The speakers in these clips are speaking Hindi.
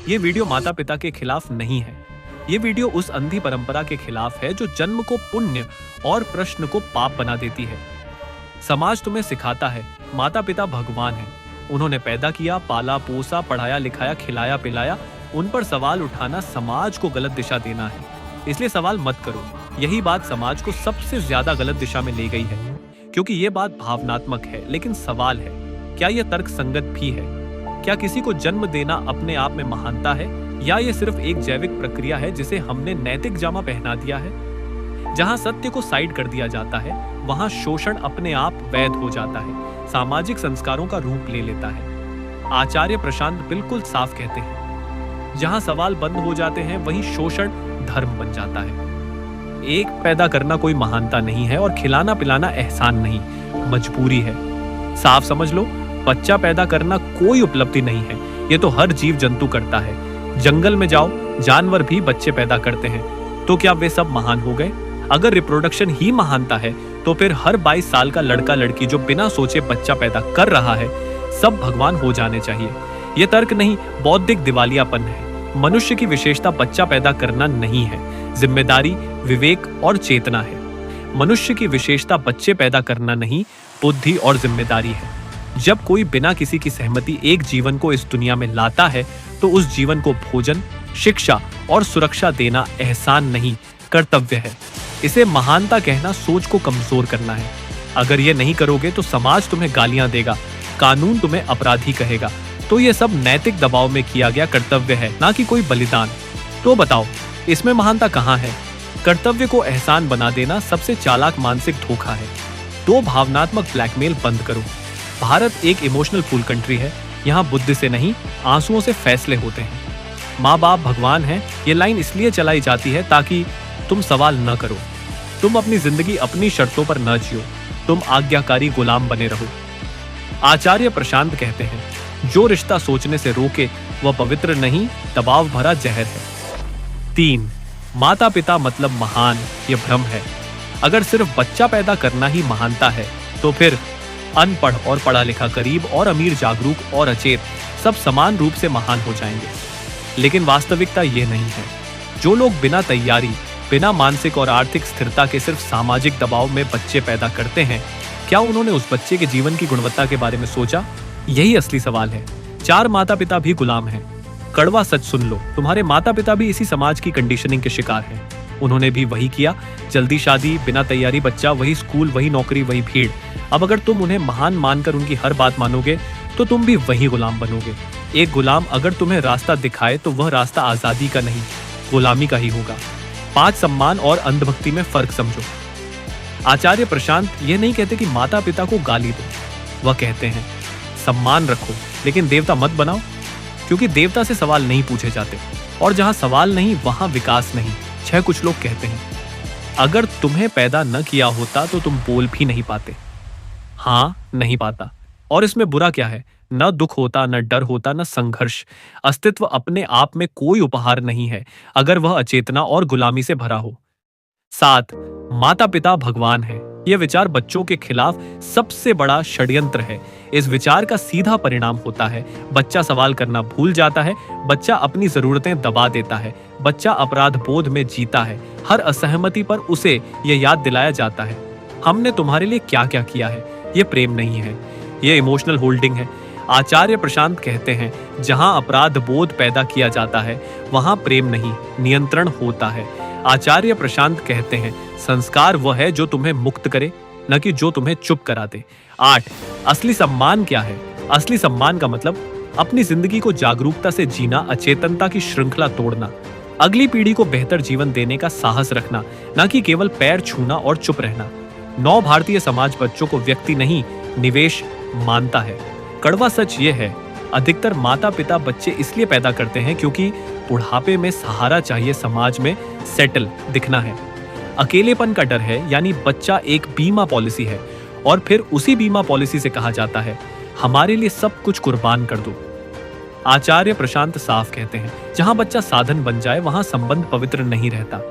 ये वीडियो माता पिता के खिलाफ नहीं है। ये वीडियो उस अंधी परंपरा के खिलाफ है जो जन्म को पुण्य और प्रश्न को पाप बना देती है। समाज तुम्हें सिखाता है माता पिता भगवान हैं, उन्होंने पैदा किया, पाला पोसा, पढ़ाया लिखाया, खिलाया पिलाया। उन पर सवाल उठाना समाज को गलत दिशा देना है, इसलिए सवाल मत करो। यही बात समाज को सबसे ज्यादा गलत दिशा में ले गई है, क्योंकि ये बात भावनात्मक है। लेकिन सवाल है, क्या यह तर्क संगत भी है? क्या किसी को जन्म देना अपने आप में महानता है, या ये सिर्फ एक जैविक प्रक्रिया है जिसे हमने नैतिक जामा पहना दिया है? जहां सत्य को साइड कर दिया जाता है, वहां शोषण अपने आप वैध हो जाता है, सामाजिक संस्कारों का रूप ले लेता है। आचार्य प्रशांत बिल्कुल साफ कहते हैं, जहां सवाल बंद हो जाते हैं वहीं शोषण धर्म बन जाता है। एक पैदा करना कोई महानता नहीं है और खिलाना पिलाना एहसान नहीं, मजबूरी है। साफ समझ लो, बच्चा पैदा करना कोई उपलब्धि नहीं है, ये तो हर जीव जंतु करता है। जंगल में जाओ, जानवर भी बच्चे पैदा करते हैं, तो क्या वे सब महान हो गए? अगर रिप्रोडक्शन ही महानता है तो फिर हर 22 साल का लड़का लड़की जो बिना सोचे बच्चा पैदा कर रहा है, सब भगवान हो जाने चाहिए। यह तर्क नहीं, बौद्धिक दिवालियापन है। मनुष्य की विशेषता बच्चा पैदा करना नहीं है, जिम्मेदारी, विवेक और चेतना है। मनुष्य की विशेषता बच्चे पैदा करना नहीं, बुद्धि और जिम्मेदारी है। जब कोई बिना किसी की सहमति एक जीवन को इस दुनिया में लाता है, तो उस जीवन को भोजन, शिक्षा और सुरक्षा देना एहसान नहीं, कर्तव्य है। इसे महानता कहना सोच को कमजोर करना है। अगर ये नहीं करोगे तो समाज तुम्हें गालियां देगा, कानून तुम्हें अपराधी कहेगा। तो ये सब नैतिक दबाव में किया गया कर्तव्य है, ना कि कोई बलिदान। तो बताओ, इसमें महानता कहाँ है? कर्तव्य को एहसान बना देना सबसे चालाक मानसिक धोखा है। तो भावनात्मक ब्लैकमेल बंद करो। भारत एक इमोशनल फूल कंट्री है, यहाँ बुद्धि से नहीं, आंसुओं से फैसले होते हैं। माँ बाप भगवान है, ये लाइन इसलिए चलाई जाती है ताकि तुम सवाल न करो। तुम अपनी जिंदगी अपनी शर्तों पर न जियो, तुम आज्ञाकारी गुलाम बने रहो। आचार्य प्रशांत कहते हैं, जो रिश्ता सोचने से रोके वह पवित्र नहीं, दबाव भरा जहर है। 3. माता पिता मतलब महान, यह भ्रम है। अगर सिर्फ बच्चा पैदा करना ही महानता है, तो फिर अनपढ़ और पढ़ा लिखा, गरीब और अमीर, जागरूक और अचेत सब समान रूप से महान हो जाएंगे। लेकिन वास्तविकता यह नहीं है। जो लोग बिना तैयारी, बिना मानसिक और आर्थिक स्थिरता के सिर्फ सामाजिक दबाव में बच्चे पैदा करते हैं, क्या उन्होंने उस बच्चे के जीवन की गुणवत्ता के बारे में सोचा? यही असली सवाल है। 4 माता पिता भी गुलाम हैं। कड़वा सच सुन लो, तुम्हारे माता पिता भी इसी समाज की कंडीशनिंग के शिकार हैं। उन्होंने भी वही किया, जल्दी शादी, बिना तैयारी बच्चा, वही स्कूल, वही नौकरी, वही भीड़। अब अगर तुम उन्हें महान मानकर उनकी हर बात मानोगे, तो तुम भी वही गुलाम बनोगे। एक गुलाम अगर तुम्हें रास्ता दिखाए तो वह रास्ता आजादी का नहीं, गुलामी का ही होगा। 5 सम्मान और अंधभक्ति में फर्क समझो। आचार्य प्रशांत ये नहीं कहते कि माता पिता को गाली दो, वह कहते हैं सम्मान रखो, लेकिन देवता मत बनाओ, क्योंकि देवता से सवाल नहीं पूछे जाते, और जहां सवाल नहीं वहां विकास नहीं। कुछ लोग कहते हैं, अगर तुम्हें पैदा न किया होता तो तुम बोल भी नहीं पाते। हाँ, नहीं पाता, और इसमें बुरा क्या है? न दुख होता, न डर होता, न संघर्ष। अस्तित्व अपने आप में कोई उपहार नहीं है, अगर वह अचेतना और गुलामी से भरा हो। 7. माता पिता भगवान है। यह विचार बच्चों के खिलाफ सबसे बड़ा षड्यंत्र है। इस विचार का सीधा परिणाम होता है, बच्चा सवाल करना भूल जाता है, बच्चा अपनी जरूरतें दबा देता है, बच्चा अपराध बोध में जीता है। हर असहमति पर उसे यह याद दिलाया जाता है, हमने तुम्हारे लिए क्या क्या किया है। यह प्रेम नहीं है, यह इमोशनल होल्डिंग है। आचार्य प्रशांत कहते हैं, जहां अपराध बोध पैदा किया जाता है, वहां प्रेम नहीं, नियंत्रण होता है। आचार्य प्रशांत कहते हैं, संस्कार वह है जो तुम्हें मुक्त करे, न कि जो तुम्हें चुप करा दे। 8. असली सम्मान क्या है? असली सम्मान का मतलब अपनी जिंदगी को जागरूकता से जीना, अचेतनता की श्रृंखला तोड़ना, अगली पीढ़ी को बेहतर जीवन देने का साहस रखना, न कि केवल पैर छूना और चुप रहना। 9 भारतीय समाज बच्चों को व्यक्ति नहीं, निवेश मानता है। कड़वा सच ये है, अधिकतर माता पिता बच्चे इसलिए पैदा करते हैं क्योंकि बुढ़ापे में सहारा चाहिए, समाज में सेटल दिखना है। अकेलेपन का डर है, यानी बच्चा एक बीमा पॉलिसी है, और फिर उसी बीमा पॉलिसी से कहा जाता है, हमारे लिए सब कुछ कुर्बान कर दो। आचार्य प्रशांत साफ कहते हैं, जहां बच्चा साधन बन जाए वहां संबंध पवित्र नहीं रहता।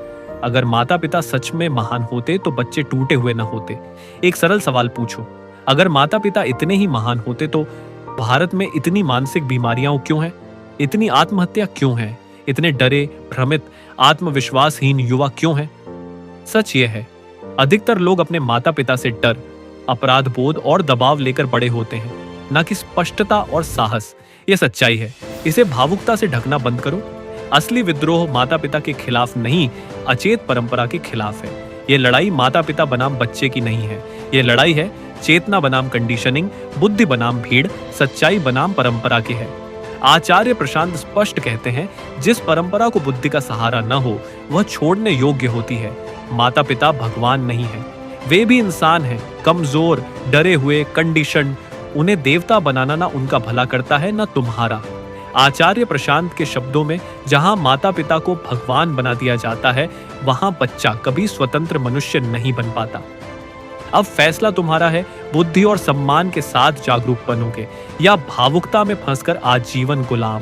अगर माता पिता सच में महान होते तो बच्चे टूटे हुए न होते। एक सरल सवाल पूछो, अगर माता पिता इतने ही महान होते तो भारत में इतनी मानसिक बीमारियां क्यों हैं? इतनी आत्महत्या क्यों है? इतने डरे, भ्रमित, आत्मविश्वासहीन युवा क्यों हैं? सच ये है, अधिकतर लोग अपने माता पिता से डर, अपराध बोध और दबाव लेकर बड़े होते हैं, ना कि स्पष्टता और साहस। ये सच्चाई है। इसे भावुकता से ढकना बंद करो। असली विद्रोह माता पिता के खिलाफ नहीं, अचेत परंपरा के खिलाफ है। ये लड़ाई माता पिता बनाम बच्चे की नहीं है। ये लड़ाई है चेतना बनाम कंडीशनिंग, बुद्धि बनाम भीड़, सच्चाई बनाम परंपरा की है। आचार्य प्रशांत स्पष्ट कहते हैं, जिस परंपरा को बुद्धि का सहारा न हो वह छोड़ने योग्य होती है। माता पिता भगवान नहीं है, वे भी इंसान हैं, कमजोर, डरे हुए, कंडीशन। उन्हें देवता बनाना ना उनका भला करता है, ना तुम्हारा। आचार्य प्रशांत के शब्दों में, जहां माता पिता को भगवान बना दिया जाता है, वहां बच्चा कभी स्वतंत्र मनुष्य नहीं बन पाता। अब फैसला तुम्हारा है, बुद्धि और सम्मान के साथ जागरूक बनोगे या भावुकता में फंसकर आजीवन गुलाम।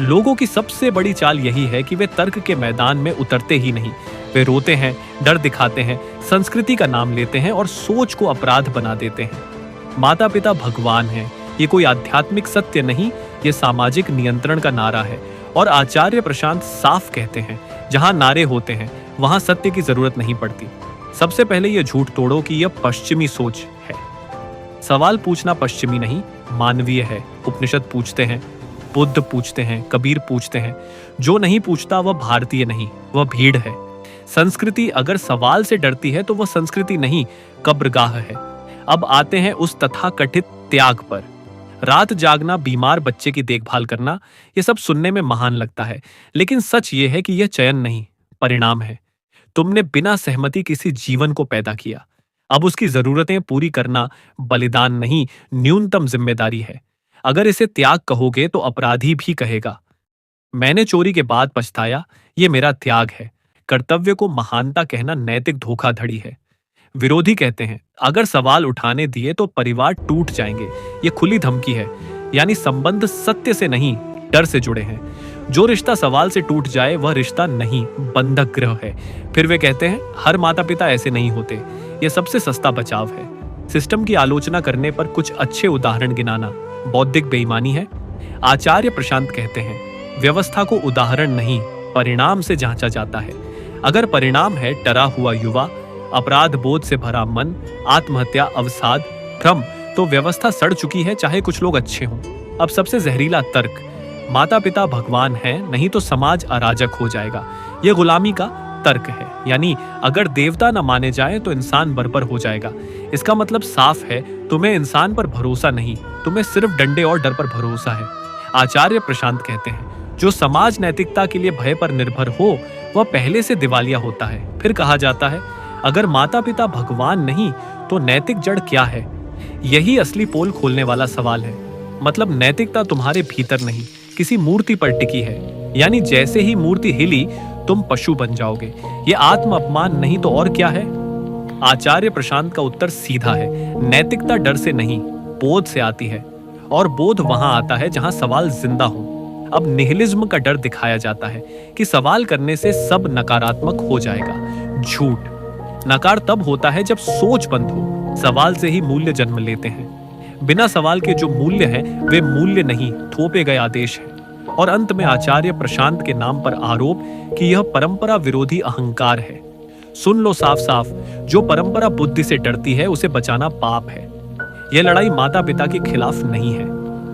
लोगों की सबसे बड़ी चाल यही है कि वे तर्क के मैदान में उतरते ही नहीं। वे रोते हैं, डर दिखाते हैं, संस्कृति का नाम लेते हैं और सोच को अपराध बना देते हैं। माता पिता भगवान हैं, ये कोई आध्यात्मिक सत्य नहीं, ये सामाजिक नियंत्रण का नारा है। और आचार्य प्रशांत साफ कहते हैं, जहां नारे होते हैं वहां सत्य की जरूरत नहीं पड़ती। सबसे पहले यह झूठ तोड़ो कि यह पश्चिमी सोच है। सवाल पूछना पश्चिमी नहीं, मानवीय है। उपनिषद पूछते हैं, बुद्ध पूछते हैं, कबीर पूछते हैं। जो नहीं पूछता वह भारतीय नहीं, वह भीड़ है। संस्कृति अगर सवाल से डरती है तो वह संस्कृति नहीं, कब्रगाह है। अब आते हैं उस तथाकथित त्याग पर। रात जागना, बीमार बच्चे की देखभाल करना, यह सब सुनने में महान लगता है, लेकिन सच यह है कि यह चयन नहीं, परिणाम है। तुमने बिना सहमति किसी जीवन को पैदा किया। अब उसकी जरूरतें पूरी करना बलिदान नहीं, न्यूनतम जिम्मेदारी है। अगर इसे त्याग कहोगे तो अपराधी भी कहेगा, मैंने चोरी के बाद पछताया, ये मेरा त्याग है। कर्तव्य को महानता कहना नैतिक धोखाधड़ी है। विरोधी कहते हैं, अगर सवाल उठाने दिए तो परिवार टूट जाएंगे। ये खुली धमकी है, यानी संबंध सत्य से नहीं, डर से जुड़े हैं। जो रिश्ता सवाल से टूट जाए वह रिश्ता नहीं, बंधक ग्रह है। फिर वे कहते हैं, हर माता पिता ऐसे नहीं होते। यह सबसे सस्ता बचाव है। सिस्टम की आलोचना करने पर कुछ अच्छे उदाहरण गिनाना बौद्धिक बेईमानी है। आचार्य प्रशांत कहते हैं, व्यवस्था को उदाहरण नहीं, परिणाम से जांचा जाता है। अगर परिणाम है डरा हुआ युवा, अपराध बोध से भरा मन, आत्महत्या, अवसाद, भ्रम, तो व्यवस्था सड़ चुकी है, चाहे कुछ लोग अच्छे हों। अब सबसे जहरीला तर्क, माता पिता भगवान हैं, नहीं तो समाज अराजक हो जाएगा। यह गुलामी का तर्क है, यानी अगर देवता न माने जाए तो इंसान बर्बर हो जाएगा। इसका मतलब साफ है, तुम्हें इंसान पर भरोसा नहीं, तुम्हें सिर्फ डंडे और डर पर भरोसा है। आचार्य प्रशांत कहते हैं, जो समाज नैतिकता के लिए भय पर निर्भर हो वह पहले से दिवालिया होता है। फिर कहा जाता है, अगर माता पिता भगवान नहीं तो नैतिक जड़ क्या है? यही असली पोल खोलने वाला सवाल है। मतलब नैतिकता तुम्हारे भीतर नहीं, किसी मूर्ति पर टिकी है। यानी जैसे ही मूर्ति हिली तुम पशु बन जाओगे। ये आत्म अपमान नहीं तो और क्या है? आचार्य प्रशांत का उत्तर सीधा है, नैतिकता डर से नहीं, बोध से आती है। और बोध वहां आता है जहां सवाल जिंदा हो। अब निहिलिज्म का डर दिखाया जाता है कि सवाल करने से सब नकारात्मक हो जाएगा। झूठ। नकार तब होता है जब सोच बंद हो। सवाल से ही मूल्य जन्म लेते हैं। बिना सवाल के जो मूल्य है वे मूल्य नहीं, थोपे गए आदेश है। और अंत में आचार्य प्रशांत के नाम पर आरोप कि यह परंपरा विरोधी अहंकार है। सुन लो साफ साफ, जो परंपरा बुद्धि से डरती है उसे बचाना पाप है। यह लड़ाई माता पिता के खिलाफ नहीं है,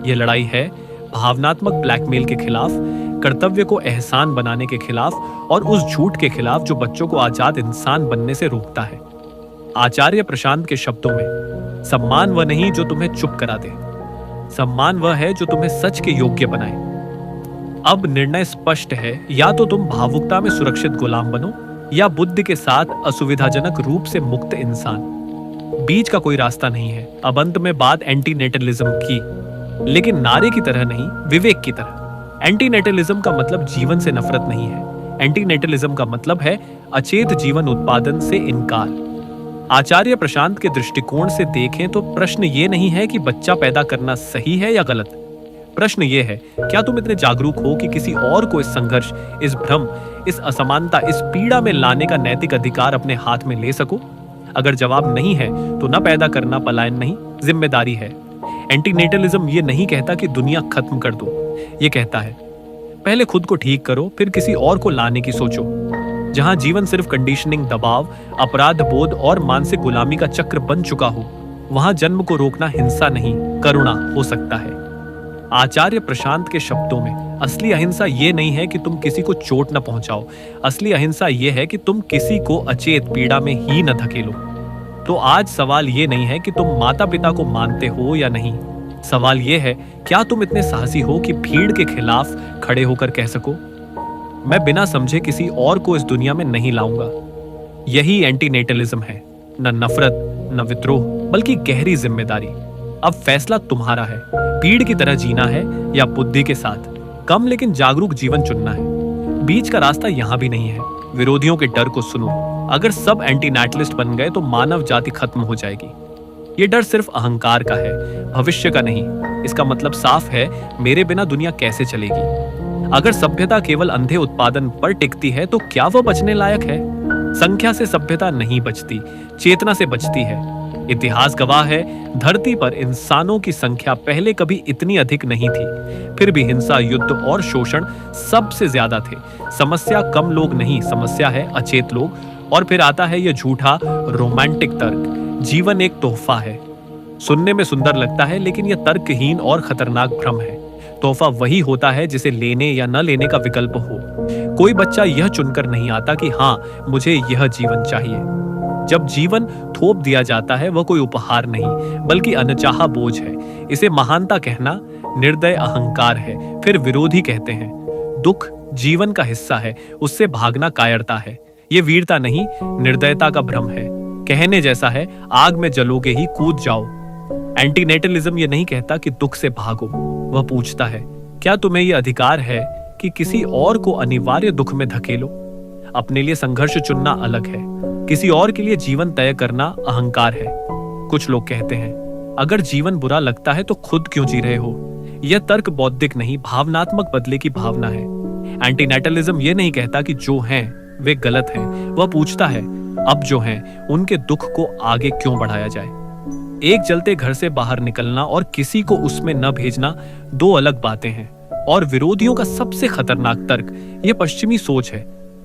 यह लड़ाई है भावनात्मक ब्लैकमेल के खिलाफ, कर्तव्य को एहसान बनाने के खिलाफ और उस झूठ के खिलाफ जो बच्चों को आजाद इंसान बनने से रोकता है। आचार्य प्रशांत के शब्दों में, सम्मान वह नहीं जो तुम्हें चुप करा दे, सम्मान वह है जो तुम्हें सच के योग्य बनाए। अब निर्णय स्पष्ट है, या तो तुम भावुकता में सुरक्षित गुलाम बनो या बुद्धि के साथ असुविधाजनक रूप से मुक्त इंसान। बीच का कोई रास्ता नहीं है। अब अंत में बात एंटीनेटलिज्म की, लेकिन नारे की तरह नहीं, विवेक की तरह। एंटीनेटलिज्म का मतलब जीवन से नफरत नहीं है। एंटीनेटलिज्म का मतलब है अचेत जीवन उत्पादन से इनकार। आचार्य प्रशांत के दृष्टिकोण से देखें तो प्रश्न ये नहीं है कि बच्चा पैदा करना सही है या गलत। प्रश्न ये है, क्या तुम इतने जागरूक हो कि किसी और को इस संघर्ष, इस भ्रम, इस असमानता, इस पीड़ा में लाने का नैतिक अधिकार अपने हाथ में ले सको? अगर जवाब नहीं है तो न पैदा करना पलायन नहीं, जिम्मेदारी है। एंटीनेटलिज्म ये नहीं कहता कि दुनिया खत्म कर दो, ये कहता है पहले खुद को ठीक करो, फिर किसी और को लाने की सोचो। जहां जीवन सिर्फ कंडीशनिंग, दबाव, अपराध बोध और मानसिक गुलामी का चक्र बन चुका हो, वहां जन्म को रोकना हिंसा नहीं, करुणा हो सकता है। आचार्य प्रशांत के शब्दों में असली अहिंसा ये नहीं है कि तुम किसी को चोट न पहुंचाओ, असली अहिंसा ये है कि तुम किसी को अचेत पीड़ा में ही न धकेलो। तो आज सवाल ये नहीं है कि तुम माता पिता को मानते हो या नहीं, सवाल ये है क्या तुम इतने साहसी हो कि भीड़ के खिलाफ खड़े होकर कह सको, मैं बिना समझे किसी और को इस दुनिया में नहीं लाऊंगा। यही एंटीनेटलिज्म है, न नफरत न विद्रोह, बल्कि गहरी जिम्मेदारी। अब फैसला तुम्हारा है, भीड़ की तरह जीना है या बुद्धि के साथ कम लेकिन जागरूक जीवन चुनना है। बीच का रास्ता यहां भी नहीं है। विरोधियों के डर को सुनो, अगर सब एंटीनेटलिस्ट बन गए तो मानव जाति खत्म हो जाएगी। ये डर सिर्फ अहंकार का है, भविष्य का नहीं। इसका मतलब साफ है, मेरे बिना दुनिया कैसे चलेगी। अगर सभ्यता केवल अंधे उत्पादन पर टिकती है तो क्या वह बचने लायक है? संख्या से सभ्यता नहीं बचती, चेतना से बचती है। इतिहास गवाह है, धरती पर इंसानों की संख्या पहले कभी इतनी अधिक नहीं थी, फिर भी हिंसा, युद्ध और शोषण सबसे ज्यादा थे। समस्या कम लोग नहीं, समस्या है अचेत लोग। और फिर आता है यह झूठा रोमांटिक तर्क, जीवन एक तोहफा है। सुनने में सुंदर लगता है, लेकिन यह तर्कहीन और खतरनाक भ्रम है। तोहफा वही होता है जिसे लेने या न लेने का विकल्प हो। कोई बच्चा यह चुनकर नहीं आता कि हाँ मुझे यह जीवन चाहिए। जब जीवन थोप दिया जाता है वह कोई उपहार नहीं, बल्कि अनचाहा बोझ है। इसे महानता कहना निर्दय अहंकार है। फिर विरोधी कहते हैं दुख जीवन का हिस्सा है, उससे भागना कायरता है। ये वीरता नहीं, निर्दयता का भ्रम है। कहने जैसा है, आग में जलोगे ही कूद जाओ। एंटीनेटलिज्म ये नहीं कहता कि दुख से भागो, वह पूछता है क्या तुम्हें यह अधिकार है कि किसी और को अनिवार्य दुख में धकेलो। अपने लिए संघर्ष चुनना अलग है, किसी और के लिए जीवन तय करना अहंकार है। कुछ लोग कहते हैं अगर जीवन बुरा लगता है तो खुद क्यों जी रहे हो। यह तर्क बौद्धिक नहीं, भावनात्मक बदले की भावना है। एंटीनेटलिज्म यह नहीं कहता कि जो हैं वे गलत हैं, वह पूछता है अब जो हैं उनके दुख को आगे क्यों बढ़ाया जाए। एक जलते घर से बाहर निकलना और किसी को उसमें न भेजना दो अलग बातें हैं। और विरोधियों का सबसे खतरनाक तर्क यह पश्चिमी सोच है।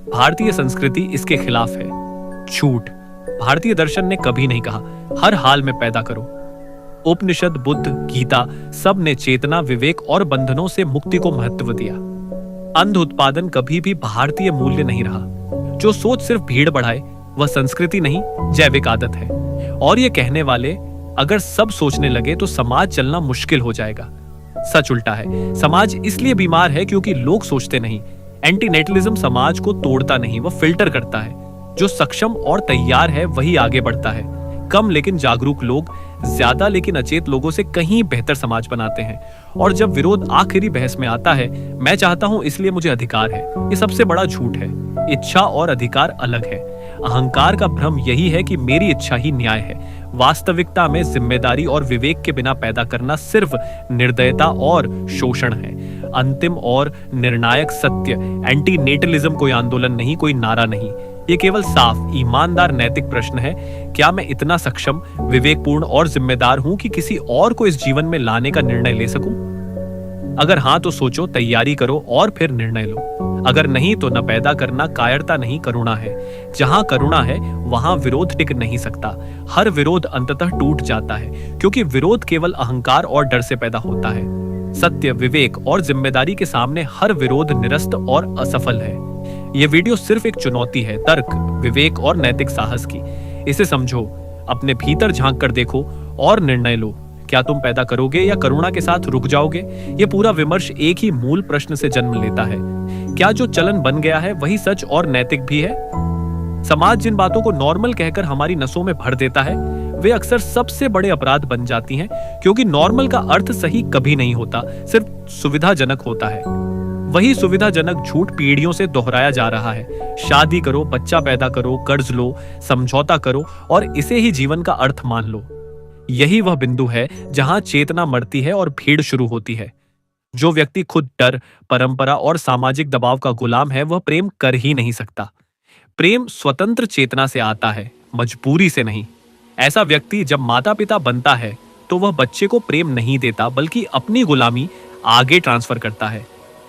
भारतीय संस्कृति इसके खिलाफ है। झूठ। भारतीय दर्शन ने कभी नहीं कहा हर हाल में पैदा करो। उपनिषद, बुद्ध, गीता सब ने चेतना, विवेक और बंधनों से मुक्ति को महत्व दिया। अंध उत्पादन कभी भी भारतीय मूल्य नहीं रहा। जो सोच सिर्फ भीड़ बढ़ाए वह संस्कृति नहीं, जैविक आदत है। और ये कहने वाले अगर सब सोचने लगे तो समाज चलना मुश्किल हो जाएगा। सच उल्टा है, समाज इसलिए बीमार है क्योंकि लोग सोचते नहीं। एंटीनेटलिज्म समाज को तोड़ता नहीं, वह फिल्टर करता है। जो सक्षम और तैयार है वही आगे बढ़ता है। कम लेकिन जागरूक लोग ज्यादा लेकिन अचेत लोगों से कहीं बेहतर समाज बनाते हैं। और जब विरोध आखिरी बहस में आता है, मैं चाहता हूं इसलिए मुझे अधिकार है, ये सबसे बड़ा झूठ है। इच्छा और अधिकार अलग है। अहंकार का भ्रम यही है कि मेरी इच्छा ही न्याय है। वास्तविकता में जिम्मेदारी और विवेक के बिना पैदा करना सिर्फ निर्दयता और शोषण है। अंतिम और निर्णायक सत्य, एंटीनेटलिज्म कोई आंदोलन नहीं, कोई नारा नहीं। ये केवल साफ, ईमानदार नैतिक प्रश्न है, क्या मैं इतना सक्षम, विवेकपूर्ण और जिम्मेदार हूं कि किसी और को इस जीवन में लाने का निर्णय ले सकूं? अगर हां तो सोचो, तैयारी करो और फिर निर्णय लो। अगर नहीं तो न पैदा करना कायरता नहीं, करुणा है। जहां करुणा है वहां विरोध टिक नहीं सकता। हर विरोध अंततः टूट जाता है, क्योंकि विरोध केवल अहंकार और डर से पैदा होता है। सत्य, विवेक और जिम्मेदारी के सामने हर विरोध निरस्त और असफल है। यह वीडियो सिर्फ एक चुनौती है, तर्क, विवेक और नैतिक साहस की। इसे समझो, अपने भीतर झांक कर देखो और निर्णय लो। क्या तुम पैदा करोगे या करुणा के साथ रुक जाओगे? यह पूरा विमर्श एक ही मूल प्रश्न से जन्म लेता है। क्या जो चलन बन गया है वही सच और नैतिक भी है? समाज जिन बातों को नॉर्मल कहकर हमारी नसों में भर देता है, वे अक्सर सबसे बड़े अपराध बन जाती हैं, क्योंकि नॉर्मल का अर्थ सही कभी नहीं होता, सिर्फ सुविधाजनक होता है। वही सुविधाजनक झूठ पीढ़ियों से दोहराया जा रहा है। शादी करो, बच्चा पैदा करो, कर्ज लो, समझौता करो और इसे ही जीवन का अर्थ मान लो। यही वह बिंदु है जहां चेतना मरती है और भीड़ शुरू होती है। जो व्यक्ति खुद डर, परंपरा और सामाजिक दबाव का गुलाम है, वह प्रेम कर ही नहीं सकता। प्रेम स्वतंत्र चेतना से आता है, मजबूरी से नहीं। ऐसा व्यक्ति जब माता पिता बनता है तो वह बच्चे को प्रेम नहीं देता, बल्कि अपनी गुलामी आगे ट्रांसफर करता है।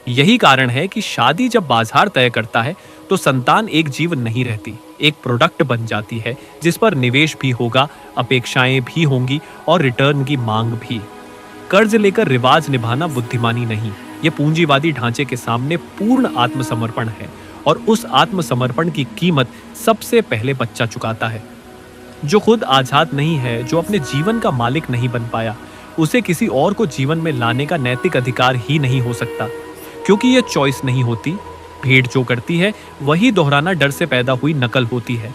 यही कारण है कि शादी जब बाजार तय करता है तो संतान एक जीवन नहीं रहती, एक प्रोडक्ट बन जाती है जिस पर निवेश भी होगा, अपेक्षाएं भी होंगी और रिटर्न की मांग भी। कर्ज लेकर रिवाज निभाना बुद्धिमानी नहीं, ये पूंजीवादी ढांचे के सामने पूर्ण आत्मसमर्पण है और उस आत्मसमर्पण की कीमत सबसे पहले बच्चा चुकाता है। जो खुद आजाद नहीं है, जो अपने जीवन का मालिक नहीं बन पाया, उसे किसी और को जीवन में लाने का नैतिक अधिकार ही नहीं हो सकता, क्योंकि यह चॉइस नहीं होती। भीड़ जो करती है वही दोहराना डर से पैदा हुई नकल होती है।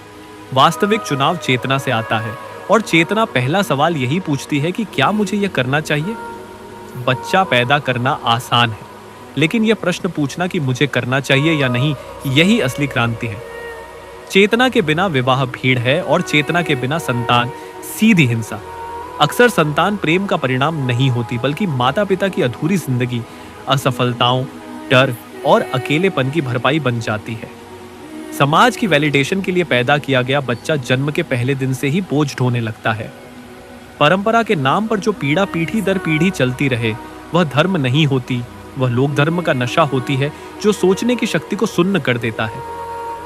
वास्तविक चुनाव चेतना से आता है और चेतना पहला सवाल यही पूछती है कि क्या मुझे यह करना चाहिए। बच्चा पैदा करना आसान है, लेकिन यह प्रश्न पूछना कि मुझे करना चाहिए या नहीं, यही असली क्रांति है। चेतना के बिना विवाह भीड़ है और चेतना के बिना संतान सीधी हिंसा। अक्सर संतान प्रेम का परिणाम नहीं होती, बल्कि माता पिता की अधूरी जिंदगी, असफलताओं, डर और अकेलेपन की भरपाई बन जाती है। समाज की वैलिडेशन के लिए पैदा किया गया बच्चा जन्म के पहले दिन से ही बोझ ढोने लगता है। परंपरा के नाम पर जो पीड़ा पीढ़ी दर पीढ़ी चलती रहे, वह धर्म नहीं होती, वह लोक धर्म का नशा होती है जो सोचने की शक्ति को सुन्न कर देता है।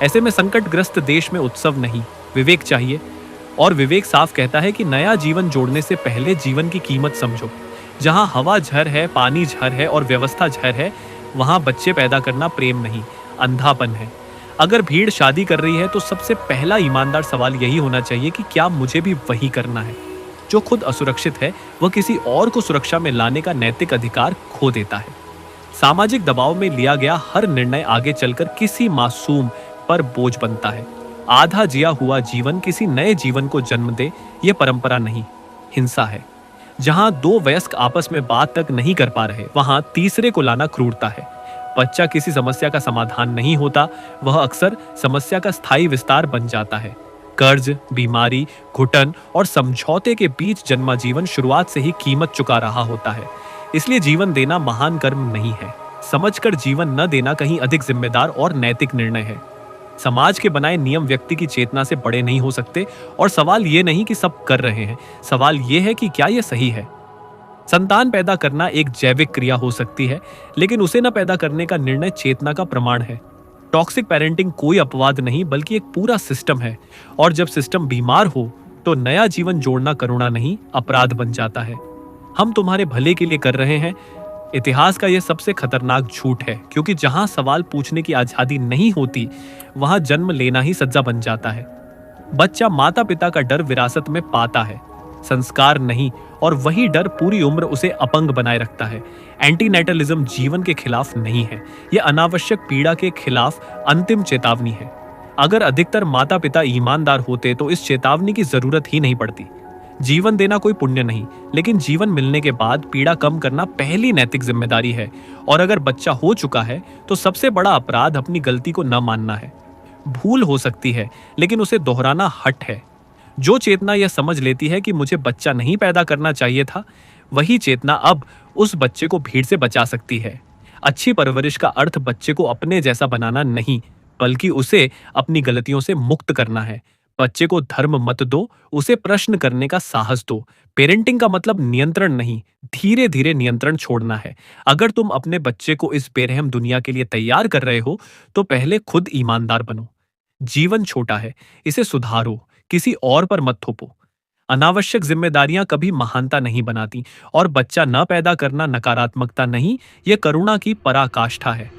ऐसे में संकटग्रस्त देश में उत्सव नहीं, विवेक चाहिए। और विवेक साफ कहता है कि नया जीवन जोड़ने से पहले जीवन की कीमत समझो। जहां हवा झर है, पानी झर है और व्यवस्था झर है, वहां बच्चे पैदा करना प्रेम नहीं, अंधापन है। अगर भीड़ शादी कर रही है तो सबसे पहला ईमानदार सवाल यही होना चाहिए कि क्या मुझे भी वही करना है। जो खुद असुरक्षित है वह किसी और को सुरक्षा में लाने का नैतिक अधिकार खो देता है। सामाजिक दबाव में लिया गया हर निर्णय आगे चलकर किसी मासूम पर बोझ बनता है। आधा जिया हुआ जीवन किसी नए जीवन को जन्म दे, यह परंपरा नहीं, हिंसा है। जहां दो वयस्क आपस में बात तक नहीं कर पा रहे, वहां तीसरे को लाना क्रूरता है। बच्चा किसी समस्या का समाधान नहीं होता, वह अक्सर समस्या का स्थायी विस्तार बन जाता है। कर्ज, बीमारी, घुटन और समझौते के बीच जन्मा जीवन शुरुआत से ही कीमत चुका रहा होता है। इसलिए जीवन देना महान कर्म नहीं है, समझकर जीवन न देना कहीं अधिक जिम्मेदार और नैतिक निर्णय है। समाज के बनाए नियम व्यक्ति की चेतना से बड़े नहीं हो सकते और सवाल ये नहीं कि सब कर रहे हैं, सवाल ये है कि क्या यह सही है। संतान पैदा करना एक जैविक क्रिया हो सकती है, लेकिन उसे न पैदा करने का निर्णय चेतना का प्रमाण है। टॉक्सिक पेरेंटिंग कोई अपवाद नहीं, बल्कि एक पूरा सिस्टम है, और जब सिस्टम बीमार हो तो नया जीवन जोड़ना करुणा नहीं, अपराध बन जाता है। हम तुम्हारे भले के लिए कर रहे हैं, इतिहास का यह सबसे खतरनाक झूठ है, क्योंकि जहां सवाल पूछने की आजादी नहीं होती, वहां जन्म लेना ही सज्जा बन जाता है। बच्चा माता पिता का डर विरासत में पाता है, संस्कार नहीं, और वही डर पूरी उम्र उसे अपंग बनाए रखता है। एंटीनेटलिज्म जीवन के खिलाफ नहीं है, यह अनावश्यक पीड़ा के खिलाफ अंतिम चेतावनी है। अगर अधिकतर माता पिता ईमानदार होते तो इस चेतावनी की जरूरत ही नहीं पड़ती। जीवन देना कोई पुण्य नहीं, लेकिन जीवन मिलने के बाद पीड़ा कम करना पहली नैतिक जिम्मेदारी है। और अगर बच्चा हो चुका है तो सबसे बड़ा अपराध अपनी गलती को न मानना है। भूल हो सकती है, लेकिन उसे दोहराना हट है। जो चेतना यह समझ लेती है कि मुझे बच्चा नहीं पैदा करना चाहिए था, वही चेतना अब उस बच्चे को भीड़ से बचा सकती है। अच्छी परवरिश का अर्थ बच्चे को अपने जैसा बनाना नहीं, बल्कि उसे अपनी गलतियों से मुक्त करना है। बच्चे को धर्म मत दो, उसे प्रश्न करने का साहस दो। पेरेंटिंग का मतलब नियंत्रण नहीं, धीरे धीरे नियंत्रण छोड़ना है। अगर तुम अपने बच्चे को इस बेरहम दुनिया के लिए तैयार कर रहे हो, तो पहले खुद ईमानदार बनो। जीवन छोटा है, इसे सुधारो, किसी और पर मत थोपो। अनावश्यक जिम्मेदारियां कभी महानता नहीं बनाती, और बच्चा न पैदा करना नकारात्मकता नहीं, यह करुणा की पराकाष्ठा है।